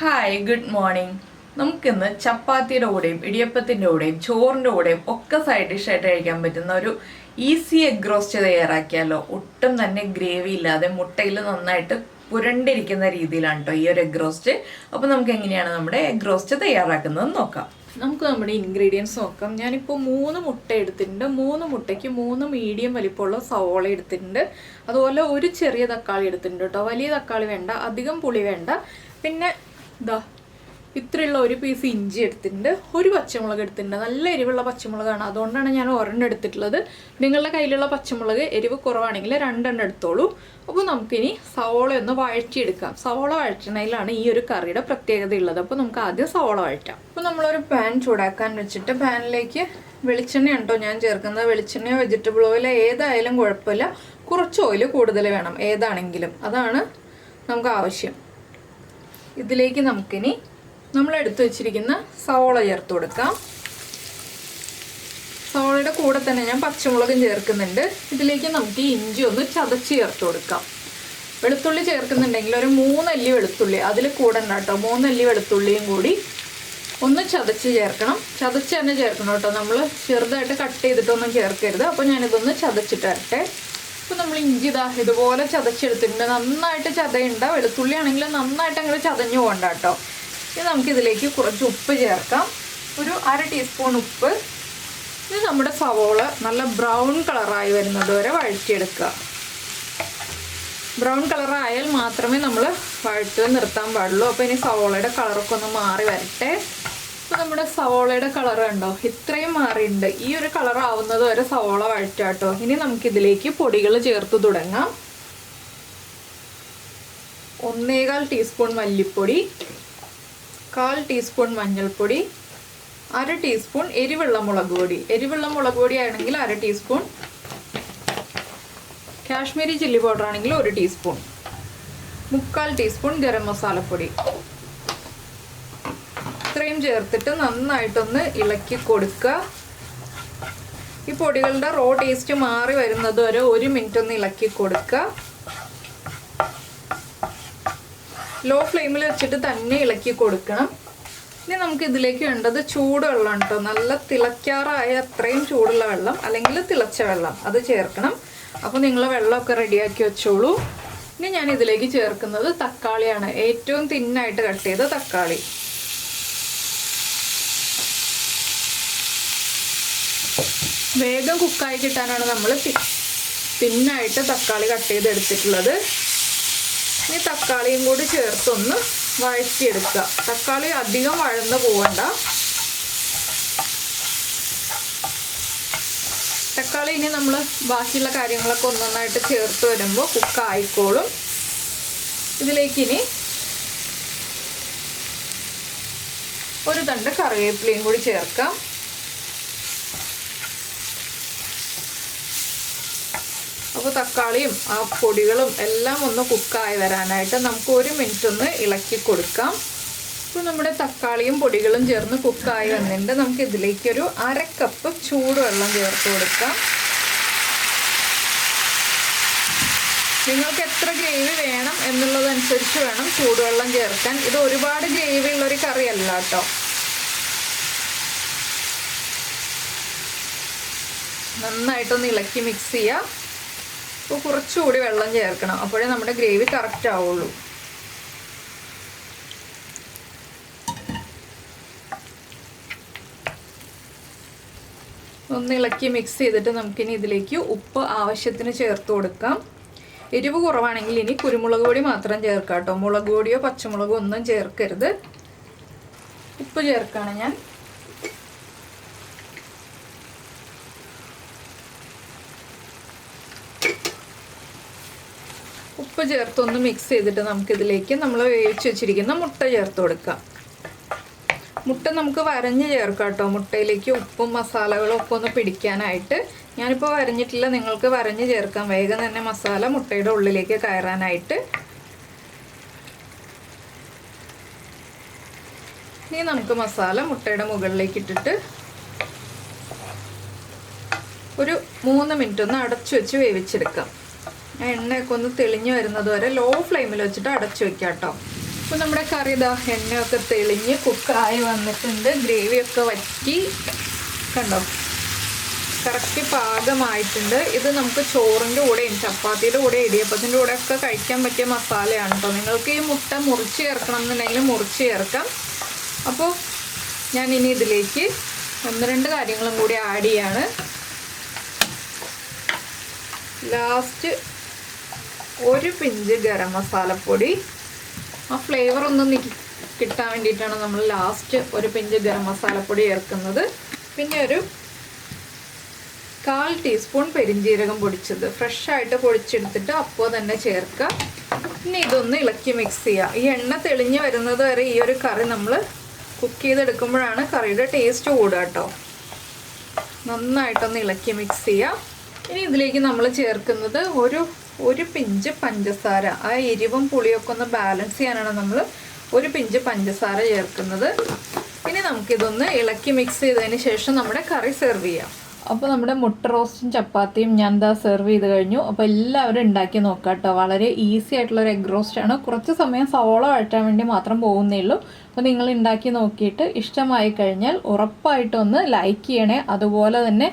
Hi good morning. നമുക്കിന്ന് ചപ്പാത്തിയുടെ കൂടെയും ഇടിയപ്പത്തിൻ്റെ കൂടെയും ചോറിൻ്റെ കൂടെയും ഒക്കെ സൈഡ് ഡിഷായിട്ട് കഴിക്കാൻ പറ്റുന്ന ഒരു ഈസി എഗ് റോസ്റ്റ് തയ്യാറാക്കിയാലോ. ഒട്ടും തന്നെ ഗ്രേവി ഇല്ലാതെ മുട്ടയിൽ നന്നായിട്ട് പുരണ്ടിരിക്കുന്ന രീതിയിലാണ് കേട്ടോ ഈ ഒരു എഗ് റോസ്റ്റ്. അപ്പോൾ നമുക്ക് എങ്ങനെയാണ് നമ്മുടെ എഗ് റോസ്റ്റ് തയ്യാറാക്കുന്നത് നോക്കാം. നമുക്ക് നമ്മുടെ ഇൻഗ്രീഡിയൻസ് നോക്കാം. ഞാനിപ്പോൾ 3 മുട്ട എടുത്തിട്ടുണ്ട്. 3 മുട്ടയ്ക്ക് 3 മീഡിയം വലിപ്പമുള്ള സവോള എടുത്തിട്ടുണ്ട്. അതുപോലെ ഒരു ചെറിയ തക്കാളി എടുത്തിട്ടുണ്ട് കേട്ടോ. വലിയ തക്കാളി വേണ്ട, അധികം പുളി വേണ്ട. പിന്നെ ഇതാ ഇത്രയുള്ള ഒരു പീസ് ഇഞ്ചി എടുത്തിട്ടുണ്ട്. ഒരു പച്ചമുളക് എടുത്തിട്ടുണ്ട്. നല്ല എരിവുള്ള പച്ചമുളകാണ്, അതുകൊണ്ടാണ് ഞാൻ ഒരെണ്ണം എടുത്തിട്ടുള്ളത്. നിങ്ങളുടെ കയ്യിലുള്ള പച്ചമുളക് എരിവ് കുറവാണെങ്കിൽ 2 എണ്ണം എടുത്തോളൂ. അപ്പോൾ നമുക്കിനി സവോള ഒന്ന് വഴറ്റിയെടുക്കാം. സവോള വഴറ്റണയിലാണ് ഈ ഒരു കറിയുടെ പ്രത്യേകത ഉള്ളത്. അപ്പോൾ നമുക്ക് ആദ്യം സവോള വഴറ്റാം. അപ്പോൾ നമ്മളൊരു പാൻ ചൂടാക്കാൻ വെച്ചിട്ട് പാനിലേക്ക് വെളിച്ചെണ്ണ ഉണ്ടോ ഞാൻ ചേർക്കുന്നത്. വെളിച്ചെണ്ണയോ വെജിറ്റബിൾ ഓയിലോ ഏതായാലും കുഴപ്പമില്ല. കുറച്ച് ഓയിൽ കൂടുതൽ വേണം, ഏതാണെങ്കിലും അതാണ് നമുക്ക് ആവശ്യം. ഇതിലേക്ക് നമുക്കിനി നമ്മൾ എടുത്തു വെച്ചിരിക്കുന്ന സവോള ചേർത്ത് കൊടുക്കാം. സവോളയുടെ കൂടെ തന്നെ ഞാൻ പച്ചമുളകും ചേർക്കുന്നുണ്ട്. ഇതിലേക്ക് നമുക്ക് ഇഞ്ചി ഒന്ന് ചതച്ച് ചേർത്ത് കൊടുക്കാം. വെളുത്തുള്ളി ചേർക്കുന്നുണ്ടെങ്കിൽ ഒരു 3 അല്ലി വെളുത്തുള്ളി, അതിൽ കൂടണ്ട കേട്ടോ. 3 അല്ലി വെളുത്തുള്ളിയും കൂടി ഒന്ന് ചതച്ച് ചേർക്കണം. ചതച്ച് തന്നെ ചേർക്കണം കേട്ടോ. നമ്മൾ ചെറുതായിട്ട് കട്ട് ചെയ്തിട്ടൊന്നും ചേർക്കരുത്. അപ്പോൾ ഞാനിതൊന്ന് ചതച്ചിട്ട് വരട്ടെ. അപ്പോൾ നമ്മൾ ഇഞ്ചി ഇതുപോലെ ചതച്ചെടുത്തിട്ടുണ്ട്. നന്നായിട്ട് ചതയുണ്ട. വെളുത്തുള്ളി ആണെങ്കിൽ നന്നായിട്ട് അങ്ങനെ ചതഞ്ഞു പോകണ്ട കേട്ടോ. ഇനി നമുക്കിതിലേക്ക് കുറച്ച് ഉപ്പ് ചേർക്കാം. ഒരു 1/2 ടീസ്പൂൺ ഉപ്പ്. ഇത് നമ്മുടെ സവോള നല്ല ബ്രൗൺ കളറായി വരുന്നത് വരെ വഴറ്റിയെടുക്കുക. ബ്രൗൺ കളറായാൽ മാത്രമേ നമ്മൾ വഴറ്റുക നിർത്താൻ പാടുള്ളൂ. അപ്പോൾ ഇനി സവോളയുടെ കളറൊക്കെ ഒന്ന് മാറി വരട്ടെ. അപ്പോൾ നമ്മുടെ സവോളയുടെ കളർ കണ്ടോ, ഇത്രയും മാറിയിട്ടുണ്ട്. ഈ ഒരു കളർ ആവുന്നത് വരെ സവോള വഴറ്റാട്ടോ. ഇനി നമുക്കിതിലേക്ക് പൊടികൾ ചേർത്ത് തുടങ്ങാം. 1/4 ടീസ്പൂൺ മല്ലിപ്പൊടി, 1/4 ടീസ്പൂൺ മഞ്ഞൾപ്പൊടി, 1/2 ടീസ്പൂൺ എരിവുള്ള മുളക് പൊടി. എരിവുള്ള മുളക് പൊടി ആണെങ്കിൽ 1/2 ടീസ്പൂൺ, കാശ്മീരി ചില്ലി പൗഡർ ആണെങ്കിൽ 1 ടീസ്പൂൺ, 3/4 ടീസ്പൂൺ ഗരം മസാലപ്പൊടി. ഇത്രയും ചേർത്തിട്ട് നന്നായിട്ടൊന്ന് ഇളക്കി കൊടുക്കുക. ഈ പൊടികളുടെ റോ ടേസ്റ്റ് മാറി വരുന്നത് വരെ 1 മിനിറ്റ് ഒന്ന് ഇളക്കി കൊടുക്കുക. ലോ ഫ്ലെയിമിൽ വെച്ചിട്ട് തന്നെ ഇളക്കി കൊടുക്കണം. ഇനി നമുക്ക് ഇതിലേക്ക് വേണ്ടത് ചൂടുവെള്ളം കേട്ടോ. നല്ല തിളയ്ക്കാറായ അത്രയും ചൂടുള്ള വെള്ളം, അല്ലെങ്കിൽ തിളച്ച വെള്ളം, അത് ചേർക്കണം. അപ്പോൾ നിങ്ങൾ വെള്ളമൊക്കെ റെഡിയാക്കി വെച്ചോളൂ. ഇനി ഞാൻ ഇതിലേക്ക് ചേർക്കുന്നത് തക്കാളിയാണ്. ഏറ്റവും തിന്നായിട്ട് കട്ട് ചെയ്ത തക്കാളി. വേഗം കുക്കായി കിട്ടാനാണ് നമ്മൾ തിന്നായിട്ട് തക്കാളി കട്ട് ചെയ്തെടുത്തിട്ടുള്ളത്. ഇനി തക്കാളിയും കൂടി ചേർത്തൊന്ന് വഴറ്റിയെടുക്കുക. തക്കാളി അധികം വഴന്ന് പോവണ്ട. തക്കാളി ഇനി നമ്മൾ ബാക്കിയുള്ള കാര്യങ്ങളൊക്കെ ഒന്നൊന്നായിട്ട് ചേർത്ത് വരുമ്പോൾ കുക്കായിക്കോളും. ഇതിലേക്ക് ഇനി ഒരു തണ്ട് കറിവേപ്പിലയും കൂടി ചേർക്കാം. അപ്പോൾ തക്കാളിയും ആ പൊടികളും എല്ലാം ഒന്ന് കുക്കായി വരാനായിട്ട് നമുക്ക് 1 മിനിറ്റ് ഒന്ന് ഇളക്കി കൊടുക്കാം. അപ്പോൾ നമ്മുടെ തക്കാളിയും പൊടികളും ചേർന്ന് കുക്കായി വന്നിട്ടുണ്ട്. നമുക്ക് ഇതിലേക്ക് ഒരു 1/2 കപ്പ് ചൂടുവെള്ളം ചേർത്ത് കൊടുക്കാം. നിങ്ങൾക്ക് എത്ര ഗ്രേവി വേണം എന്നുള്ളതനുസരിച്ച് വേണം ചൂടുവെള്ളം ചേർക്കാൻ. ഇത് ഒരുപാട് ഗ്രേവി ഉള്ളൊരു കറിയല്ല കേട്ടോ. നന്നായിട്ടൊന്ന് ഇളക്കി മിക്സ് ചെയ്യുക. അപ്പോൾ കുറച്ചുകൂടി വെള്ളം ചേർക്കണം, അപ്പോഴേ നമ്മുടെ ഗ്രേവി കറക്റ്റ് ആവുള്ളൂ. ഒന്ന് ഇളക്കി മിക്സ് ചെയ്തിട്ട് നമുക്കിനി ഇതിലേക്ക് ഉപ്പ് ആവശ്യത്തിന് ചേർത്ത് കൊടുക്കാം. എരിവ് കുറവാണെങ്കിൽ ഇനി കുരുമുളക് പൊടി മാത്രം ചേർക്കാം കേട്ടോ. മുളക് പൊടിയോ പച്ചമുളകോ ഒന്നും ചേർക്കരുത്. ഉപ്പ് ചേർക്കാണ് ഞാൻ. ഉപ്പ് ചേർത്തൊന്ന് മിക്സ് ചെയ്തിട്ട് നമുക്കിതിലേക്ക് നമ്മൾ വേവിച്ച് വെച്ചിരിക്കുന്ന മുട്ട ചേർത്ത് കൊടുക്കാം. മുട്ട നമുക്ക് വരഞ്ഞ് ചേർക്കാം കേട്ടോ. മുട്ടയിലേക്ക് ഉപ്പും മസാലകളും ഒക്കെ ഒന്ന് പിടിക്കാനായിട്ട്. ഞാനിപ്പോൾ വരഞ്ഞിട്ടില്ല, നിങ്ങൾക്ക് വരഞ്ഞ് ചേർക്കാം. വേഗം തന്നെ മസാല മുട്ടയുടെ ഉള്ളിലേക്ക് കയറാനായിട്ട്. ഇനി നമുക്ക് മസാല മുട്ടയുടെ മുകളിലേക്ക് ഇട്ടിട്ട് ഒരു 3 മിനിറ്റ് ഒന്ന് അടച്ചു വെച്ച് വേവിച്ചെടുക്കാം. എണ്ണയൊക്കെ ഒന്ന് തെളിഞ്ഞു വരുന്നത് വരെ ലോ ഫ്ലെയിമിൽ വെച്ചിട്ട് അടച്ചു വെക്കാം കേട്ടോ. അപ്പോൾ നമ്മുടെ കറി ഇതാ എണ്ണയൊക്കെ തെളിഞ്ഞ് കുക്കായി വന്നിട്ടുണ്ട്. ഗ്രേവിയൊക്കെ വറ്റി കണ്ടോ, കറക്റ്റ് പാകമായിട്ടുണ്ട്. ഇത് നമുക്ക് ചോറിൻ്റെ കൂടെയും ചപ്പാത്തിയുടെ കൂടെ ഇടിയപ്പത്തിൻ്റെ കൂടെ ഒക്കെ കഴിക്കാൻ പറ്റിയ മസാലയാണ് കേട്ടോ. നിങ്ങൾക്ക് ഈ മുട്ട മുറിച്ച് ചേർക്കണം എന്നുണ്ടെങ്കിൽ മുറിച്ച് ചേർക്കാം. അപ്പോൾ ഞാൻ ഇനി ഇതിലേക്ക് 1-2 കാര്യങ്ങളും കൂടി ആഡ് ചെയ്യാണ്. ലാസ്റ്റ് 1 പിഞ്ച് ഗരം മസാലപ്പൊടി. ആ ഫ്ലേവർ ഒന്ന് കിട്ടാൻ വേണ്ടിയിട്ടാണ് നമ്മൾ ലാസ്റ്റ് 1 പിഞ്ച് ഗരം മസാലപ്പൊടി ചേർക്കുന്നത്. പിന്നെ ഒരു 1/4 ടീസ്പൂൺ പെരിഞ്ജീരകം പൊടിച്ചത് ഫ്രഷായിട്ട് പൊടിച്ചെടുത്തിട്ട് അപ്പോൾ തന്നെ ചേർക്കുക. പിന്നെ ഇതൊന്ന് ഇളക്കി മിക്സ് ചെയ്യുക. ഈ എണ്ണ തെളിഞ്ഞ് വരുന്നത് വരെ ഈ ഒരു കറി നമ്മൾ കുക്ക് ചെയ്തെടുക്കുമ്പോഴാണ് കറിയുടെ ടേസ്റ്റ് കൂടുക കേട്ടോ. നന്നായിട്ടൊന്ന് ഇളക്കി മിക്സ് ചെയ്യുക. ഇനി ഇതിലേക്ക് നമ്മൾ ചേർക്കുന്നത് ഒരു പിഞ്ച് പഞ്ചസാര. ആ എരിവും പുളിയൊക്കെ ഒന്ന് ബാലൻസ് ചെയ്യാനാണ് നമ്മൾ 1 പിഞ്ച് പഞ്ചസാര ചേർക്കുന്നത്. ഇനി നമുക്കിതൊന്ന് ഇളക്കി മിക്സ് ചെയ്തതിന് ശേഷം നമ്മുടെ കറി സെർവ് ചെയ്യാം. അപ്പോൾ നമ്മുടെ മുട്ട റോസ്റ്റും ചപ്പാത്തിയും ഞാൻ എന്താ സെർവ് ചെയ്ത് കഴിഞ്ഞു. അപ്പോൾ എല്ലാവരും ഉണ്ടാക്കി നോക്കാം കേട്ടോ. വളരെ ഈസി ആയിട്ടുള്ളൊരു എഗ് റോസ്റ്റാണ്. കുറച്ച് സമയം സവോള വഴറ്റാൻ വേണ്ടി മാത്രം പോകുന്നേ ഉള്ളൂ. അപ്പോൾ നിങ്ങൾ ഉണ്ടാക്കി നോക്കിയിട്ട് ഇഷ്ടമായി കഴിഞ്ഞാൽ ഉറപ്പായിട്ടും ഒന്ന് ലൈക്ക് ചെയ്യണേ. അതുപോലെ തന്നെ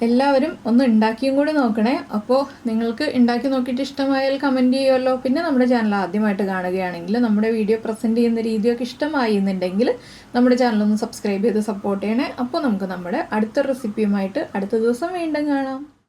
എല്ലാവരും ഒന്ന് ഉണ്ടാക്കിയും കൂടി നോക്കണേ. അപ്പോൾ നിങ്ങൾക്ക് ഉണ്ടാക്കി നോക്കിയിട്ട് ഇഷ്ടമായാൽ കമൻറ്റ് ചെയ്യുമല്ലോ. പിന്നെ നമ്മുടെ ചാനൽ ആദ്യമായിട്ട് കാണുകയാണെങ്കിൽ നമ്മുടെ വീഡിയോ പ്രസൻറ്റ് ചെയ്യുന്ന രീതിയൊക്കെ ഇഷ്ടമായി എന്നുണ്ടെങ്കിൽ നമ്മുടെ ചാനലൊന്ന് സബ്സ്ക്രൈബ് ചെയ്ത് സപ്പോർട്ട് ചെയ്യണേ. അപ്പോൾ നമുക്ക് നമ്മുടെ അടുത്ത റെസിപ്പിയുമായിട്ട് അടുത്ത ദിവസം വീണ്ടും കാണാം.